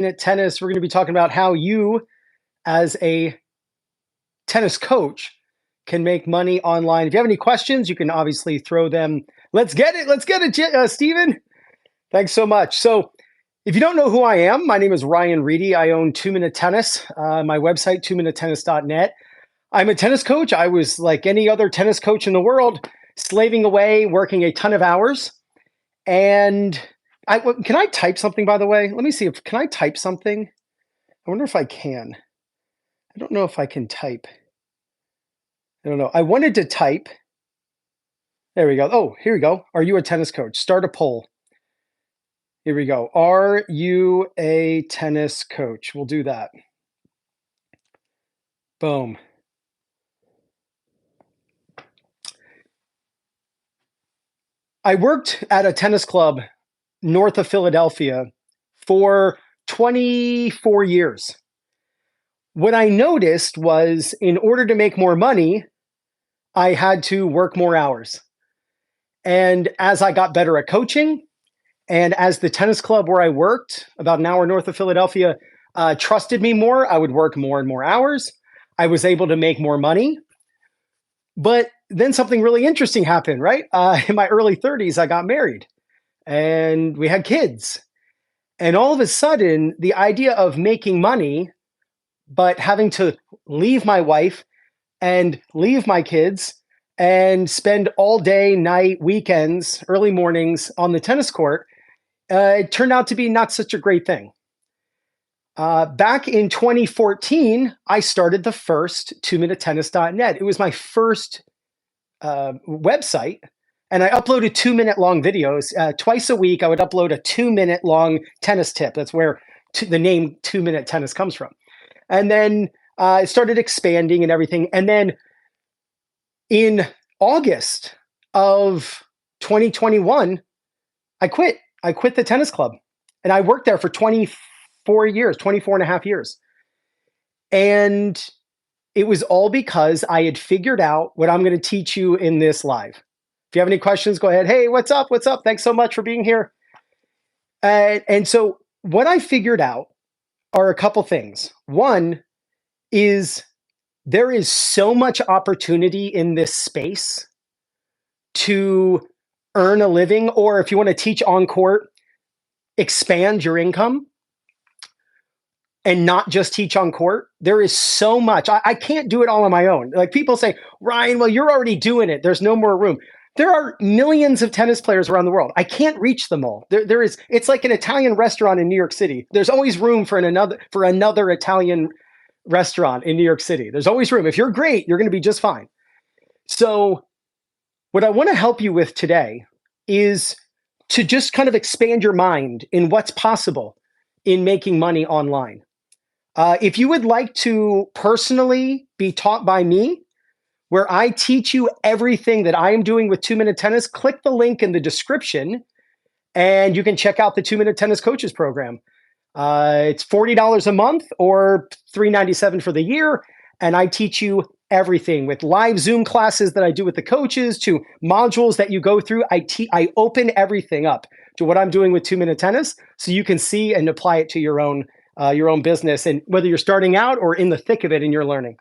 At Tennis, we're going to be talking about how you, as a tennis coach, can make money online. If you have any questions, you can obviously throw them. Let's get it. Let's get it, Stephen. Thanks so much. So, if you don't know who I am, my name is Ryan Reedy. I own 2 Minute Tennis, my website, 2minutetennis.net. I'm a tennis coach. I was like any other tennis coach in the world, slaving away, working a ton of hours. And can I type something, by the way? Let me see if can I type something? I wonder if I can. I don't know if I can type. I don't know. I wanted to type. There we go. Oh, here we go. Are you a tennis coach? Start a poll. Here we go. Are you a tennis coach? We'll do that. Boom. I worked at a tennis club north of Philadelphia for 24 years. What I noticed was in order to make more money, I had to work more hours. And as I got better at coaching, and as the tennis club where I worked, about an hour north of Philadelphia, trusted me more, I would work more and more hours. I was able to make more money. But then something really interesting happened, right? In my early 30s, I got married and we had kids. And all of a sudden, the idea of making money, but having to leave my wife and leave my kids and spend all day, night, weekends, early mornings on the tennis court, it turned out to be not such a great thing. Back in 2014, I started the first 2minutetennis.net. It was my first website, and I uploaded 2 minute long videos. Twice a week, I would upload a 2 minute long tennis tip. That's where the name 2 Minute Tennis comes from. And then it started expanding and everything. And then in August of 2021, I quit. I quit the tennis club and I worked there for 24 years, 24 and a half years. And it was all because I had figured out what I'm going to teach you in this live. If you have any questions, go ahead. Hey, what's up? What's up? Thanks so much for being here. And so what I figured out are a couple things. One is there is so much opportunity in this space to earn a living, or if you want to teach on court, expand your income and not just teach on court. There is so much. I can't do it all on my own. Like people say, Ryan, well, you're already doing it. There's no more room. There are millions of tennis players around the world. I can't reach them all. There is. It's like an Italian restaurant in New York City. There's always room for another Italian restaurant in New York City. There's always room. If you're great, you're going to be just fine. So what I want to help you with today is to just kind of expand your mind in what's possible in making money online. If you would like to personally be taught by me, where I teach you everything that I am doing with 2 Minute Tennis, click the link in the description and you can check out the 2 Minute Tennis Coaches Program. It's $40 a month or $397 for the year. And I teach you everything with live Zoom classes that I do with the coaches to modules that you go through. I open everything up to what I'm doing with 2 Minute Tennis so you can see and apply it to your own business, and whether you're starting out or in the thick of it and you're learning.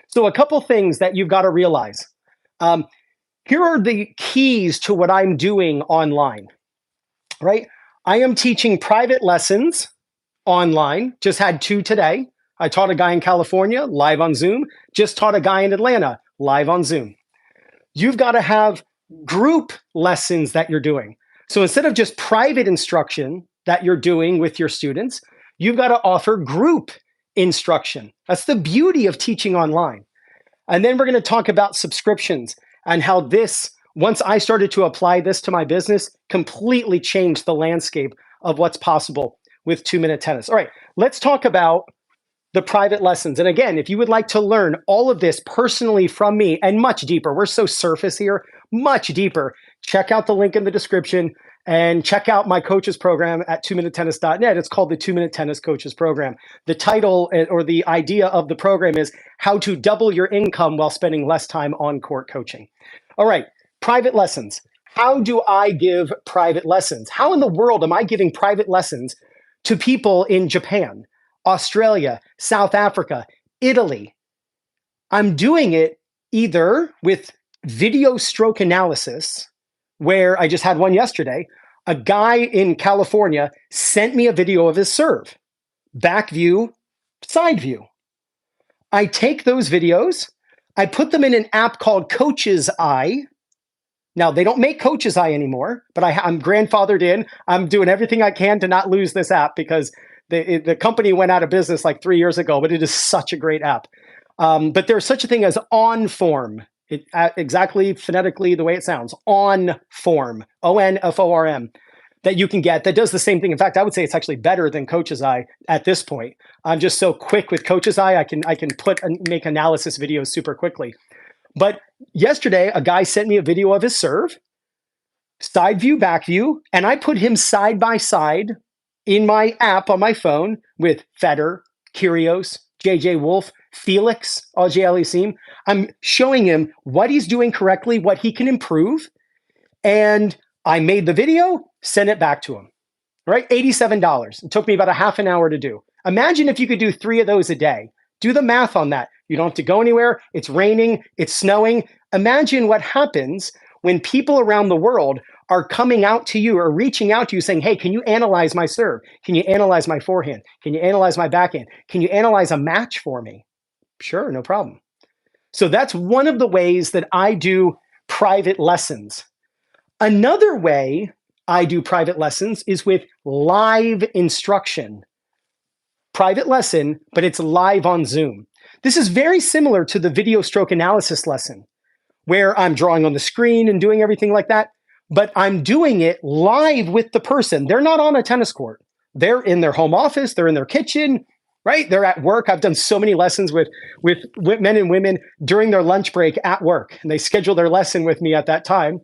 So a couple things that you've got to realize. Here are the keys to what I'm doing online, right? I am teaching private lessons online. Just had 2 today. I taught a guy in California live on Zoom. Just taught a guy in Atlanta live on Zoom. You've got to have group lessons that you're doing. So instead of just private instruction that you're doing with your students, you've got to offer group instruction. That's the beauty of teaching online. And then we're going to talk about subscriptions and how this, once I started to apply this to my business, completely changed the landscape of what's possible with 2 Minute Tennis. All right, let's talk about the private lessons. And again, if you would like to learn all of this personally from me and much deeper, we're so surface here, much deeper, check out the link in the description and check out my coaches program at 2minutetennis.net. It's called the 2 Minute Tennis Coaches Program. The title or the idea of the program is how to double your income while spending less time on court coaching. All right, private lessons. How do I give private lessons? How in the world am I giving private lessons to people in Japan, Australia, South Africa, Italy. I'm doing it either with video stroke analysis, where I just had one yesterday. A guy in California sent me a video of his serve, back view, side view. I take those videos, I put them in an app called Coach's Eye. Now, they don't make Coach's Eye anymore, but I'm grandfathered in. I'm doing everything I can to not lose this app because the company went out of business like 3 years ago, but it is such a great app. But there's such a thing as OnForm. Exactly phonetically the way it sounds. OnForm, OnForm, that you can get that does the same thing. In fact, I would say it's actually better than Coach's Eye at this point. I'm just so quick with Coach's Eye. I can make analysis videos super quickly. But yesterday, a guy sent me a video of his serve, side view, back view, and I put him side by side in my app on my phone with Federer, Kyrgios, JJ Wolf, Felix, Auger-Aliassime. I'm showing him what he's doing correctly, what he can improve, and I made the video, sent it back to him. Right? $87. It took me about a half an hour to do. Imagine if you could do 3 of those a day. Do the math on that. You don't have to go anywhere. It's raining. It's snowing. Imagine what happens when people around the world are coming out to you or reaching out to you saying, hey, can you analyze my serve? Can you analyze my forehand? Can you analyze my backhand? Can you analyze a match for me? Sure, no problem. So that's one of the ways that I do private lessons. Another way I do private lessons is with live instruction. Private lesson, but it's live on Zoom. This is very similar to the video stroke analysis lesson, where I'm drawing on the screen and doing everything like that, but I'm doing it live with the person. They're not on a tennis court. They're in their home office, they're in their kitchen, right? They're at work. I've done so many lessons with men and women during their lunch break at work, and they schedule their lesson with me at that time.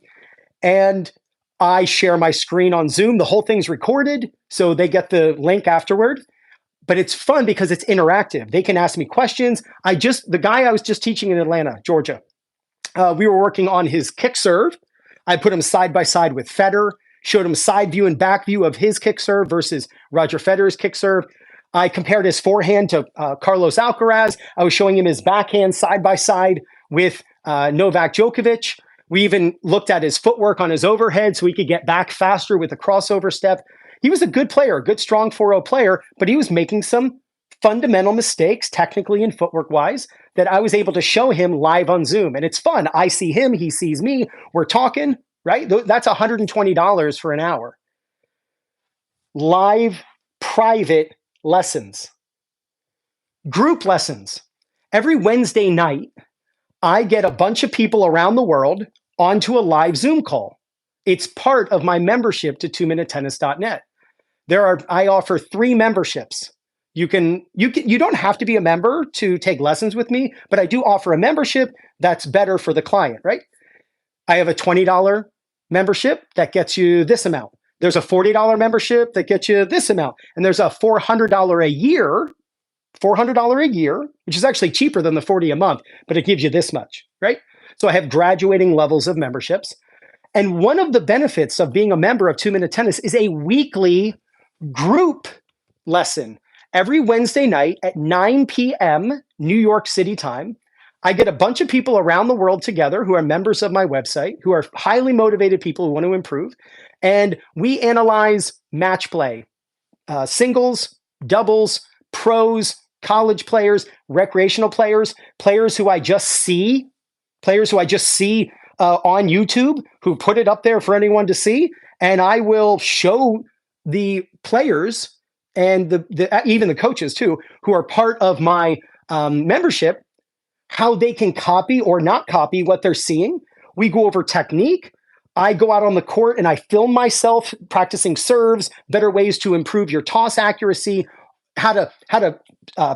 And I share my screen on Zoom. The whole thing's recorded, so they get the link afterward. But it's fun because it's interactive. They can ask me questions. The guy I was just teaching in Atlanta, Georgia, we were working on his kick serve. I put him side by side with Federer, showed him side view and back view of his kick serve versus Roger Federer's kick serve. I compared his forehand to Carlos Alcaraz. I was showing him his backhand side by side with Novak Djokovic. We even looked at his footwork on his overhead so he could get back faster with a crossover step. He was a good player, a good, strong 4-0 player, but he was making some fundamental mistakes, technically and footwork-wise, that I was able to show him live on Zoom. And it's fun. I see him, he sees me, we're talking, right? That's $120 for an hour. Live, private lessons. Group lessons. Every Wednesday night, I get a bunch of people around the world onto a live Zoom call. It's part of my membership to 2minutetennis.net. I offer 3 memberships. You don't have to be a member to take lessons with me, but I do offer a membership that's better for the client, right? I have a $20 membership that gets you this amount. There's a $40 membership that gets you this amount. And there's a $400 a year, which is actually cheaper than the $40 a month, but it gives you this much, right? So I have graduating levels of memberships. And one of the benefits of being a member of 2 Minute Tennis is a weekly group lesson. Every Wednesday night at 9 p.m. New York City time, I get a bunch of people around the world together who are members of my website, who are highly motivated people who want to improve. And we analyze match play, singles, doubles, pros, college players, recreational players, players who I just see on YouTube, who put it up there for anyone to see. And I will show the players and even the coaches too, who are part of my membership, how they can copy or not copy what they're seeing. We go over technique. I go out on the court and I film myself practicing serves, better ways to improve your toss accuracy, how to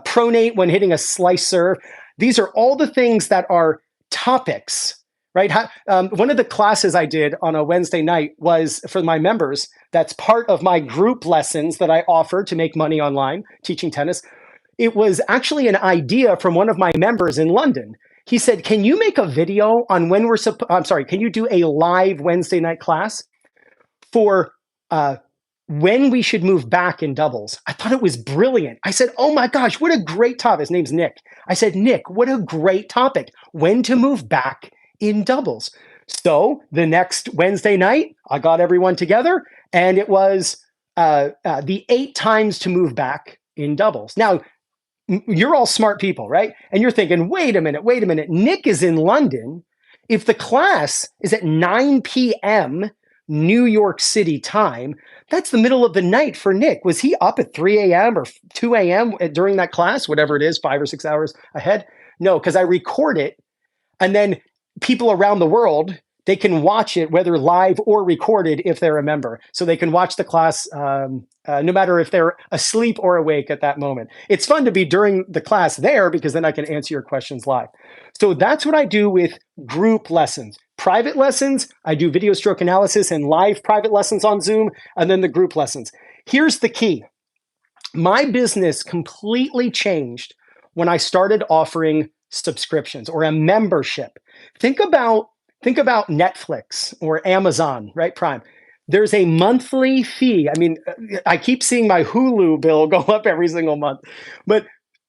pronate when hitting a slice serve. These are all the things that are topics, right? One of the classes I did on a Wednesday night was for my members. That's part of my group lessons that I offer to make money online, teaching tennis. It was actually an idea from one of my members in London. He said, can you make a video on can you do a live Wednesday night class for when we should move back in doubles. I thought it was brilliant. I said, oh my gosh, what a great topic. His name's Nick. I said, Nick, what a great topic. When to move back in doubles. So the next Wednesday night, I got everyone together, and it was the 8 times to move back in doubles. Now, you're all smart people, right? And you're thinking, wait a minute. Nick is in London. If the class is at 9 p.m. New York City time, that's the middle of the night for Nick. Was he up at 3 a.m. or 2 a.m. during that class, whatever it is, 5 or 6 hours ahead? No, because I record it, and then people around the world, they can watch it, whether live or recorded, if they're a member. So they can watch the class no matter if they're asleep or awake at that moment. It's fun to be during the class there, because then I can answer your questions live. So that's what I do with group lessons. Private lessons, I do video stroke analysis and live private lessons on Zoom, and then the group lessons. Here's the key. My business completely changed when I started offering subscriptions or a membership. Think about Netflix or Amazon, right? Prime. There's a monthly fee. I mean, I keep seeing my Hulu bill go up every single month, but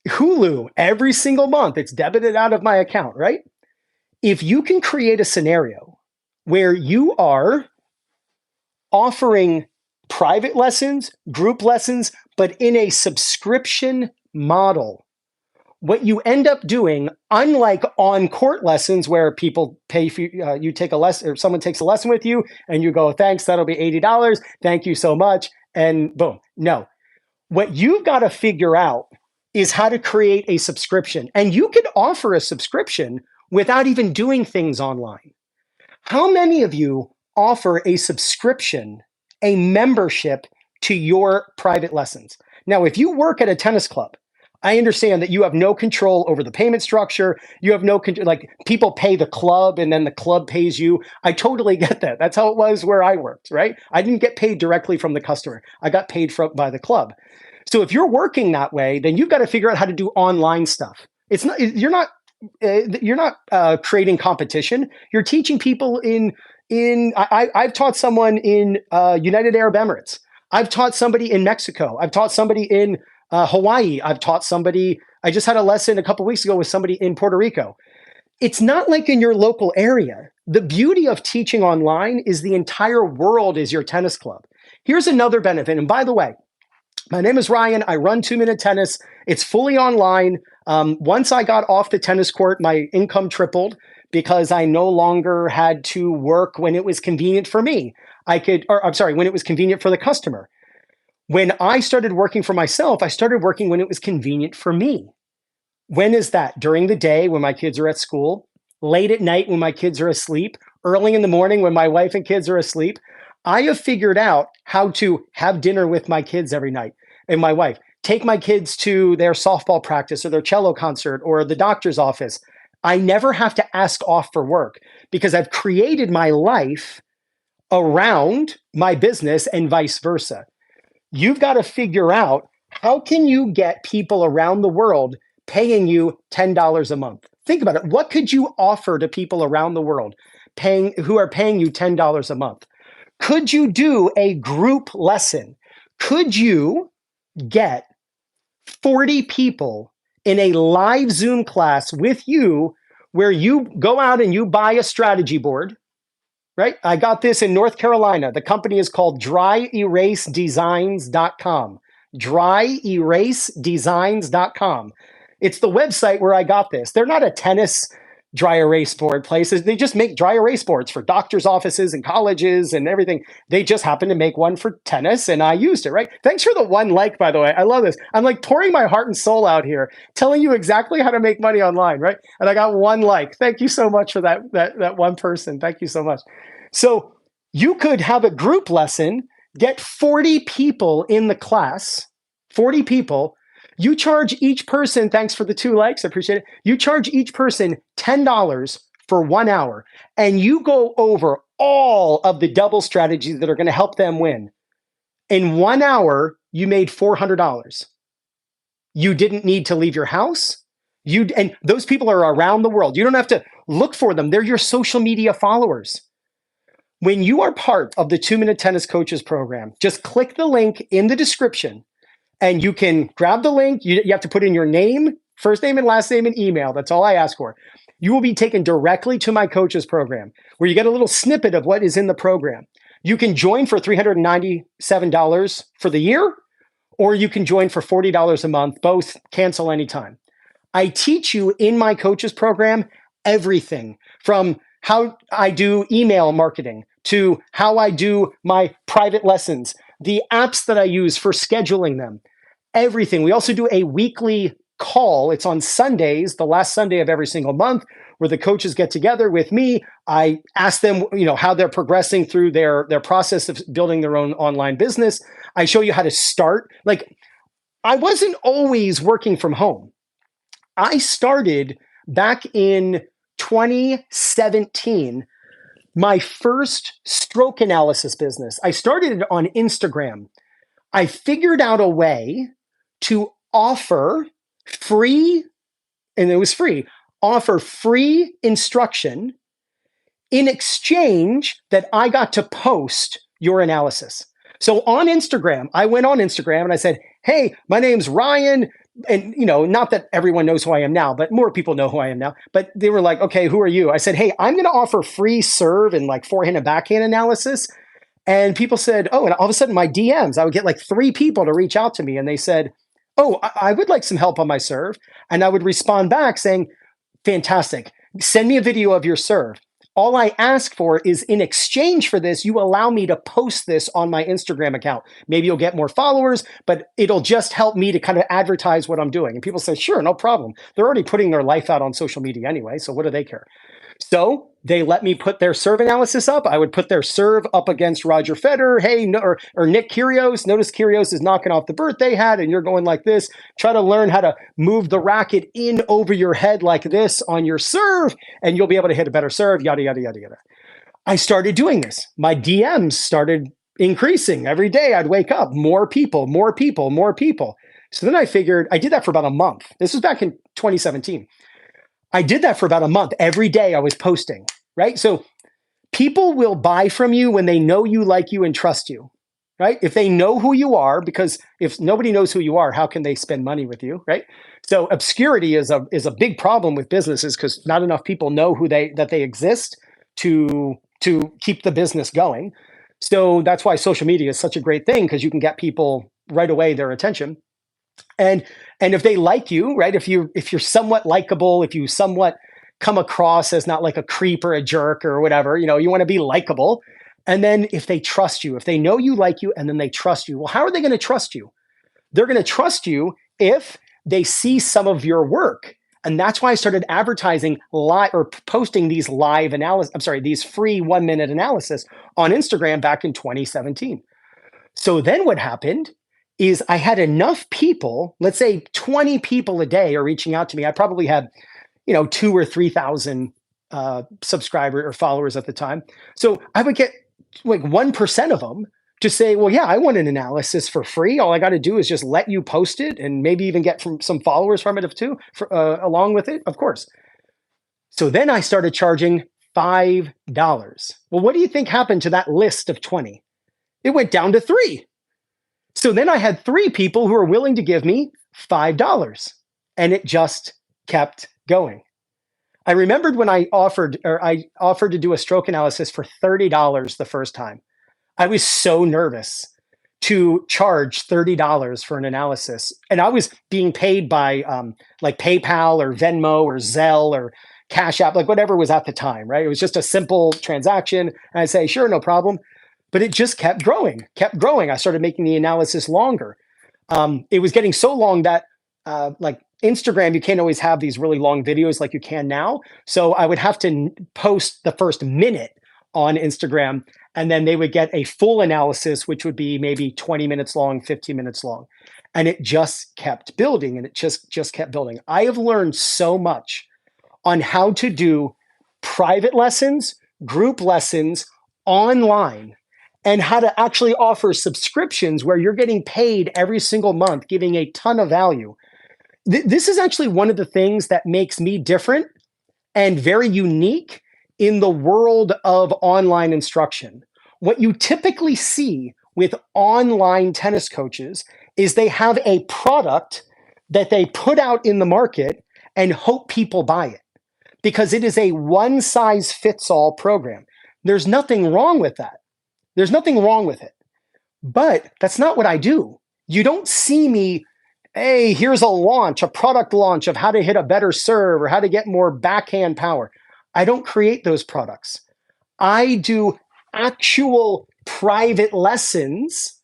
Hulu, every single month, it's debited out of my account, right? If you can create a scenario where you are offering private lessons, group lessons, but in a subscription model, what you end up doing, unlike on court lessons where people pay for you take a lesson, or someone takes a lesson with you and you go, thanks, that'll be $80. Thank you so much. And boom. No, what you've got to figure out is how to create a subscription. And you could offer a subscription without even doing things online. How many of you offer a subscription, a membership to your private lessons? Now, if you work at a tennis club, I understand that you have no control over the payment structure. You have no control, like people pay the club and then the club pays you. I totally get that. That's how it was where I worked, right? I didn't get paid directly from the customer. I got paid by the club. So if you're working that way, then you've got to figure out how to do online stuff. It's not, you're not creating competition. You're teaching people I've taught someone in United Arab Emirates. I've taught somebody in Mexico. I've taught somebody in Hawaii. I've taught somebody, I just had a lesson a couple of weeks ago with somebody in Puerto Rico. It's not like in your local area. The beauty of teaching online is the entire world is your tennis club. Here's another benefit. And by the way, my name is Ryan. I run 2 Minute Tennis. It's fully online. Once I got off the tennis court, my income tripled because I no longer had to work when it was convenient for me. When it was convenient for the customer. When I started working for myself, I started working when it was convenient for me. When is that? During the day when my kids are at school, late at night when my kids are asleep, early in the morning when my wife and kids are asleep. I have figured out how to have dinner with my kids every night and my wife, take my kids to their softball practice or their cello concert or the doctor's office. I never have to ask off for work because I've created my life around my business and vice versa. You've got to figure out how can you get people around the world paying you $10 a month. Think about it. What could you offer to people around the world who are paying you $10 a month? Could you do a group lesson? Could you get 40 people in a live Zoom class with you where you go out and you buy a strategy board, right? I got this in North Carolina. The company is called DryEraseDesigns.com. DryEraseDesigns.com. It's the website where I got this. They're not a tennis dry erase board places. They just make dry erase boards for doctors' offices and colleges and everything. They just happened to make one for tennis, and I used it, right? Thanks for the 1 like, by the way. I love this. I'm like pouring my heart and soul out here, telling you exactly how to make money online, right? And I got 1 like. Thank you so much for that one person. Thank you so much. So you could have a group lesson, get 40 people in the class, 40 people. You charge each person, thanks for the 2 likes, I appreciate it. You charge each person $10 for 1 hour, and you go over all of the double strategies that are going to help them win. In 1 hour, you made $400. You didn't need to leave your house. And those people are around the world. You don't have to look for them. They're your social media followers. When you are part of the 2 Minute Tennis Coaches program, just click the link in the description and you can grab the link. You have to put in your name, first name and last name and email. That's all I ask for. You will be taken directly to my coaches program where you get a little snippet of what is in the program. You can join for $397 for the year, or you can join for $40 a month. Both cancel anytime. I teach you in my coaches program everything from how I do email marketing to how I do my private lessons, the apps that I use for scheduling them, everything. We also do a weekly call. It's on Sundays, the last Sunday of every single month, where the coaches get together with me. I ask them, how they're progressing through their process of building their own online business. I show you how to start. Like, I wasn't always working from home. I started back in 2017, my first stroke analysis business. I started it on Instagram. I figured out a way to offer free, and it was free, offer free instruction in exchange that I got to post your analysis. So on Instagram, I went on Instagram and I said, hey, my name's Ryan. And, not that everyone knows who I am now, but more people know who I am now. But they were like, okay, who are you? I said, hey, I'm going to offer free serve and like forehand and backhand analysis. And people said, oh, and all of a sudden my DMs, I would get like 3 people to reach out to me. And they said, oh, I would like some help on my serve. And I would respond back saying, fantastic. Send me a video of your serve. All I ask for is in exchange for this, you allow me to post this on my Instagram account. Maybe you'll get more followers, but it'll just help me to kind of advertise what I'm doing. And people say, sure, no problem. They're already putting their life out on social media anyway, so what do they care? So they let me put their serve analysis up. I would put their serve up against Roger Federer, or Nick Kyrgios. Notice Kyrgios is knocking off the birthday hat, and you're going like this. Try to learn how to move the racket in over your head like this on your serve, and you'll be able to hit a better serve, yada, yada, yada, yada. I started doing this. My DMs started increasing. Every day I'd wake up, more people, more people, more people. So then I figured, I did that for about a month. This was back in 2017. I did that for about a month. Every day I was posting, right? So people will buy from you when they know you, like you, and trust you, right? If they know who you are, because if nobody knows who you are, how can they spend money with you, right? So obscurity is a big problem with businesses because not enough people know that they exist to keep the business going. So that's why social media is such a great thing, because you can get people right away their attention. And if they like you, right? If you're somewhat likable, if you somewhat come across as not like a creep or a jerk or whatever, you want to be likable. And then if they trust you, if they know you, like you, and then they trust you, well, how are they going to trust you? They're going to trust you if they see some of your work. And that's why I started advertising live or posting these live analysis. I'm sorry, these free 1-minute analysis on Instagram back in 2017. So then what happened is I had enough people, let's say 20 people a day are reaching out to me. I probably had, 2,000 or 3,000 subscribers or followers at the time. So I would get like 1% of them to say, well, yeah, I want an analysis for free. All I got to do is just let you post it and maybe even get some followers from it too, along with it, of course. So then I started charging $5. Well, what do you think happened to that list of 20? It went down to 3. So then I had 3 people who were willing to give me $5, and it just kept going. I remembered when I offered to do a stroke analysis for $30 the first time. I was so nervous to charge $30 for an analysis. And I was being paid by like PayPal or Venmo or Zelle or Cash App, like whatever was at the time, right? It was just a simple transaction. And I'd say, sure, no problem. But it just kept growing. I started making the analysis longer. It was getting so long that like Instagram, you can't always have these really long videos like you can now. So I would have to post the first minute on Instagram, and then they would get a full analysis, which would be maybe 20 minutes long, 15 minutes long. And it just kept building, and it just kept building. I have learned so much on how to do private lessons, group lessons online, and how to actually offer subscriptions where you're getting paid every single month, giving a ton of value. This is actually one of the things that makes me different and very unique in the world of online instruction, what you typically see with online tennis coaches is they have a product that they put out in the market and hope people buy it because it is a one size fits all program. There's nothing wrong with that. There's nothing wrong with it. But that's not what I do. You don't see me, hey, here's a launch, a product launch of how to hit a better serve or how to get more backhand power. I don't create those products. I do actual private lessons,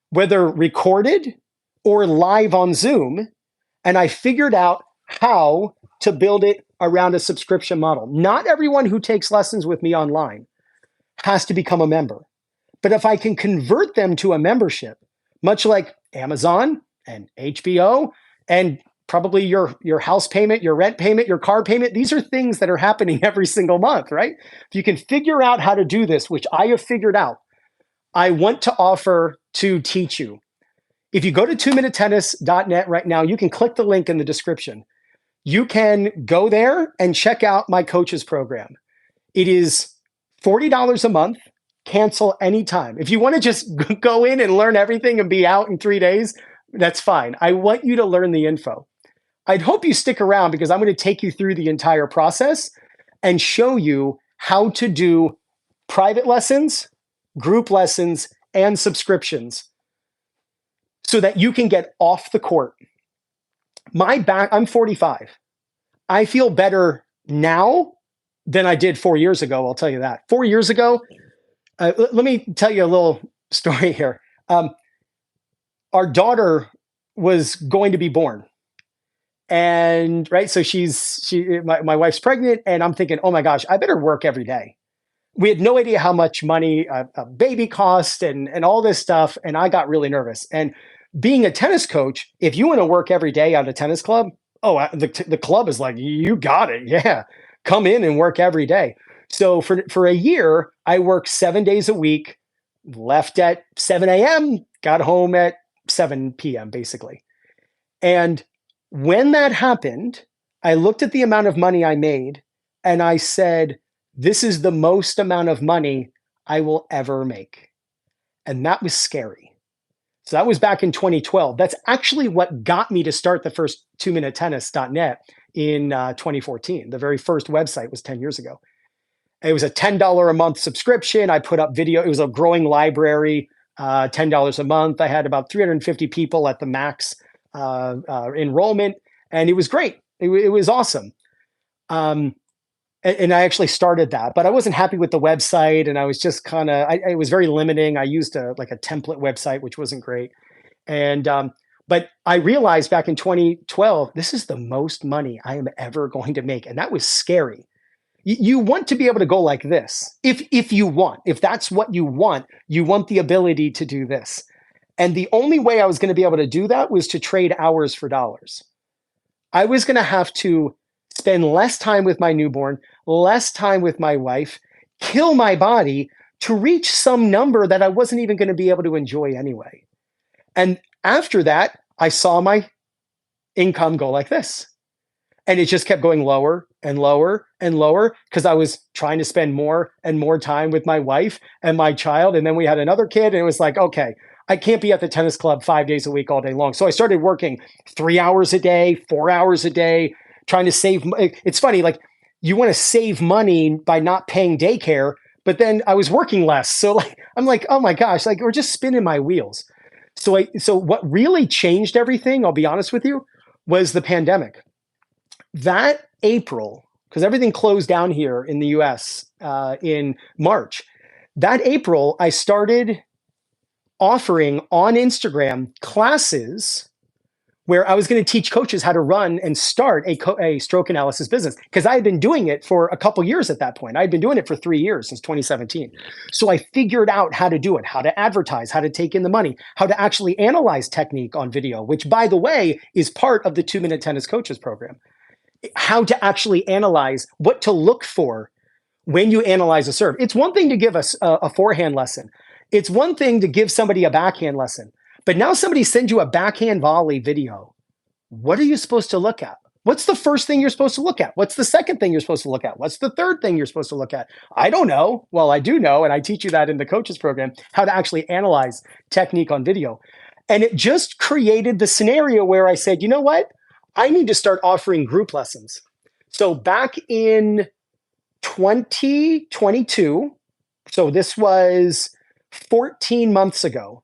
whether recorded or live on Zoom. And I figured out how to build it around a subscription model. Not everyone who takes lessons with me online has to become a member. But if I can convert them to a membership, much like Amazon and HBO and probably your house payment, your rent payment, your car payment, these are things that are happening every single month, right? If you can figure out how to do this, which I have figured out, I want to offer to teach you. If you go to 2minutetennis.net right now, you can click the link in the description. You can go there and check out my coaches program. It is $40 a month. Cancel anytime. If you want to just go in and learn everything and be out in 3 days, that's fine. I want you to learn the info. I'd hope you stick around because I'm going to take you through the entire process and show you how to do private lessons, group lessons, and subscriptions so that you can get off the court. I'm 45. I feel better now than I did 4 years ago. I'll tell you that. 4 years ago, let me tell you a little story here. Our daughter was going to be born, and right, so my wife's pregnant, and I'm thinking, oh my gosh, I better work every day. We had no idea how much money a baby cost and all this stuff, and I got really nervous. And being a tennis coach, if you want to work every day at a tennis club, the club is like, you got it, yeah, come in and work every day. So for a year, I worked 7 days a week, left at 7 a.m., got home at 7 p.m., basically. And when that happened, I looked at the amount of money I made and I said, this is the most amount of money I will ever make. And that was scary. So that was back in 2012. That's actually what got me to start the first 2minutetennis.net in 2014. The very first website was 10 years ago. It was a $10 a month subscription. I put up video. It was a growing library, $10 a month. I had about 350 people at the max enrollment, and it was great. It was awesome. And I actually started that, but I wasn't happy with the website, and I was just it was very limiting. I used a template website, which wasn't great. And but I realized back in 2012, this is the most money I am ever going to make, and that was scary. You want to be able to go like this. If you want, if that's what you want the ability to do this. And the only way I was going to be able to do that was to trade hours for dollars. I was going to have to spend less time with my newborn, less time with my wife, kill my body to reach some number that I wasn't even going to be able to enjoy anyway. And after that, I saw my income go like this. And it just kept going lower and lower and lower because I was trying to spend more and more time with my wife and my child. And then we had another kid, and it was like, okay, I can't be at the tennis club 5 days a week all day long. So I started working 3 hours a day, 4 hours a day, trying to save. It's funny, like you want to save money by not paying daycare, but then I was working less. So I'm like, oh my gosh, we're just spinning my wheels. So what really changed everything, I'll be honest with you, was the pandemic. That April, because everything closed down here in the US in March, that April, I started offering on Instagram classes where I was going to teach coaches how to run and start a stroke analysis business because I had been doing it for a couple years at that point. I had been doing it for 3 years since 2017. So I figured out how to do it, how to advertise, how to take in the money, how to actually analyze technique on video, which, by the way, is part of the 2-Minute Tennis Coaches program. How to actually analyze, what to look for when you analyze a serve. It's one thing to give us a forehand lesson. It's one thing to give somebody a backhand lesson. But now somebody sends you a backhand volley video. What are you supposed to look at? What's the first thing you're supposed to look at? What's the second thing you're supposed to look at? What's the third thing you're supposed to look at? I don't know. Well, I do know, and I teach you that in the coaches program, how to actually analyze technique on video. And it just created the scenario where I said, you know what? I need to start offering group lessons. So back in 2022, so this was 14 months ago,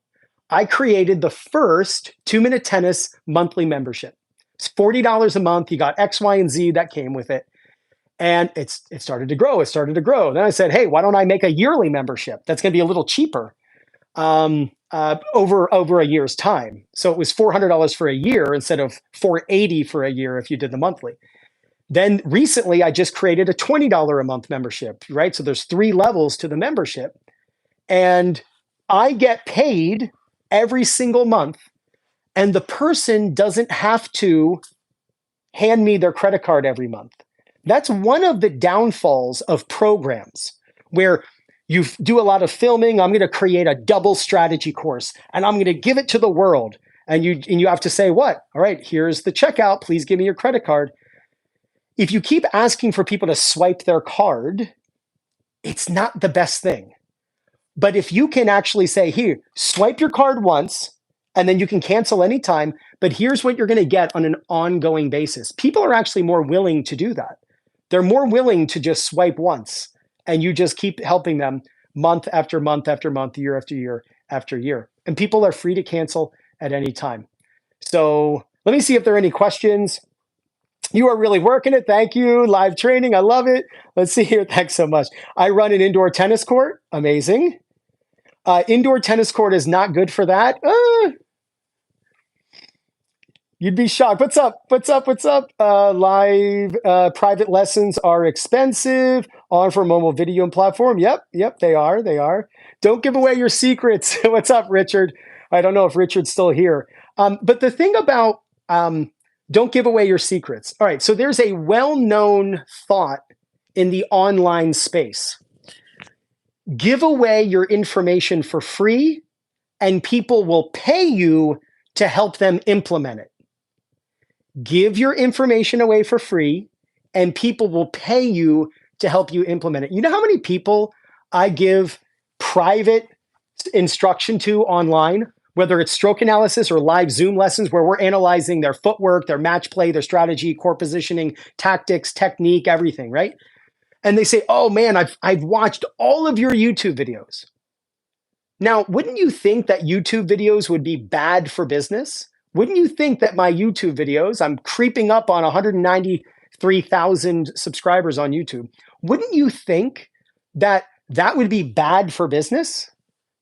I created the first 2 Minute Tennis monthly membership. It's $40 a month. You got X, Y, and Z that came with it. And it started to grow. It started to grow. Then I said, hey, why don't I make a yearly membership? That's going to be a little cheaper over a year's time. So it was $400 for a year instead of $480 for a year if you did the monthly. Then recently, I just created a $20 a month membership, right? So there's 3 levels to the membership. And I get paid every single month. And the person doesn't have to hand me their credit card every month. That's one of the downfalls of programs where you do a lot of filming. I'm going to create a double strategy course and I'm going to give it to the world. And you have to say, what? All right, here's the checkout. Please give me your credit card. If you keep asking for people to swipe their card, it's not the best thing. But if you can actually say, here, swipe your card once, and then you can cancel anytime, but here's what you're going to get on an ongoing basis. People are actually more willing to do that. They're more willing to just swipe once, and you just keep helping them month after month after month, year after year after year. And people are free to cancel at any time. So let me see if there are any questions. You are really working it. Thank you. Live training. I love it. Let's see here. Thanks so much. I run an indoor tennis court. Amazing. Indoor tennis court is not good for that. You'd be shocked. What's up? What's up? What's up? Live private lessons are expensive on for mobile video and platform. Yep, they are. They are. Don't give away your secrets. What's up, Richard? I don't know if Richard's still here. But the thing about don't give away your secrets. All right, so there's a well-known thought in the online space. Give away your information for free, and people will pay you to help them implement it. Give your information away for free, and people will pay you to help you implement it. You know how many people I give private instruction to online, whether it's stroke analysis or live Zoom lessons where we're analyzing their footwork, their match play, their strategy, core positioning, tactics, technique, everything, right? And they say, oh man, I've watched all of your YouTube videos. Now, wouldn't you think that YouTube videos would be bad for business? Wouldn't you think that my YouTube videos, I'm creeping up on 193,000 subscribers on YouTube. Wouldn't you think that that would be bad for business?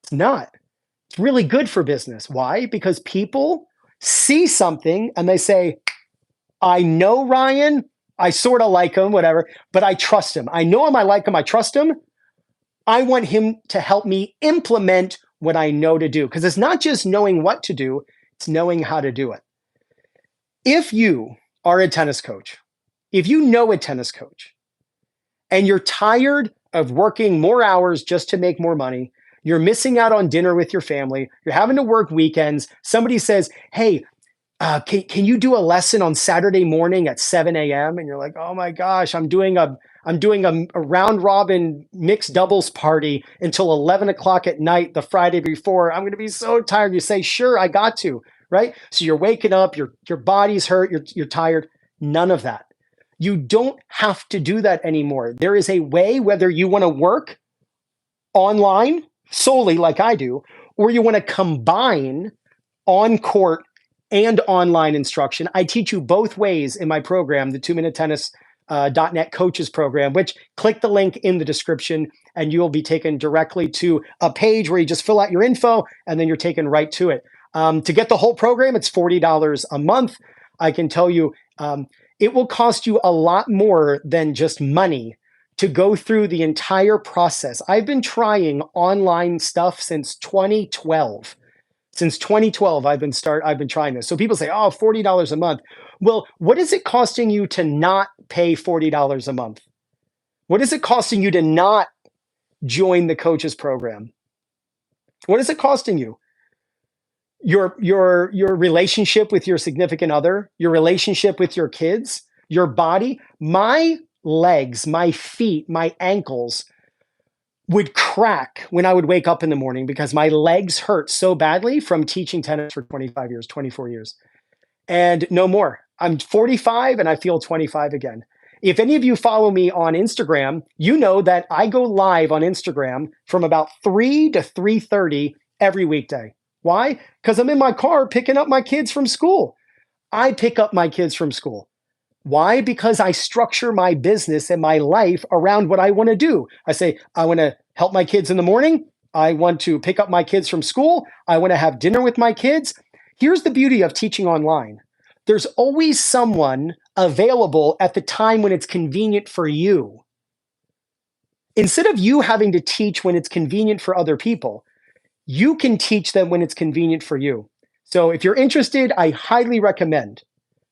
It's not. It's really good for business. Why? Because people see something and they say, I know Ryan, I sort of like him, whatever, but I trust him. I know him, I like him, I trust him. I want him to help me implement what I know to do. Because it's not just knowing what to do, it's knowing how to do it. If you are a tennis coach, if you know a tennis coach, and you're tired of working more hours just to make more money, you're missing out on dinner with your family, you're having to work weekends, somebody says, hey, can you do a lesson on Saturday morning at 7 a.m.? And you're like, oh my gosh, I'm doing a round robin mixed doubles party until 11 o'clock at night the Friday before. I'm going to be so tired. You say, sure, I got to, right? So you're waking up, your body's hurt, you're tired. None of that. You don't have to do that anymore. There is a way, whether you want to work online solely like I do, or you want to combine on court and online instruction. I teach you both ways in my program, the 2minutetennis.net coaches program, which click the link in the description and you will be taken directly to a page where you just fill out your info and then you're taken right to it. To get the whole program, it's $40 a month. I can tell you it will cost you a lot more than just money to go through the entire process. I've been trying online stuff since 2012. Since 2012, I've been trying this. So people say, oh, $40 a month. Well, what is it costing you to not pay $40 a month? What is it costing you to not join the coaches program? What is it costing you? Your relationship with your significant other, your relationship with your kids, your body, my legs, my feet, my ankles would crack when I would wake up in the morning because my legs hurt so badly from teaching tennis for 25 years, 24 years. And no more. I'm 45 and I feel 25 again. If any of you follow me on Instagram, you know that I go live on Instagram from about 3 to 3:30 every weekday. Why? Because I'm in my car picking up my kids from school. I pick up my kids from school. Why? Because I structure my business and my life around what I want to do. I say, I want to help my kids in the morning. I want to pick up my kids from school. I want to have dinner with my kids. Here's the beauty of teaching online. There's always someone available at the time when it's convenient for you. Instead of you having to teach when it's convenient for other people, you can teach them when it's convenient for you. So if you're interested, I highly recommend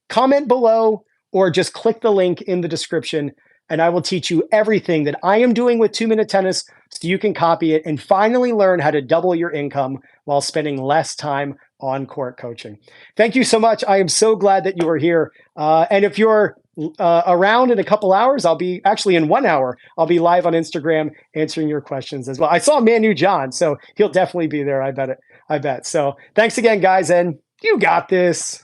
comment below or just click the link in the description and I will teach you everything that I am doing with 2 Minute Tennis so you can copy it and finally learn how to double your income while spending less time on court coaching. Thank you so much. I am so glad that you are here. And if you're around in a couple hours, I'll be actually in 1 hour. I'll be live on Instagram answering your questions as well. I saw Manu John, so he'll definitely be there. I bet it. I bet. So thanks again, guys, and you got this.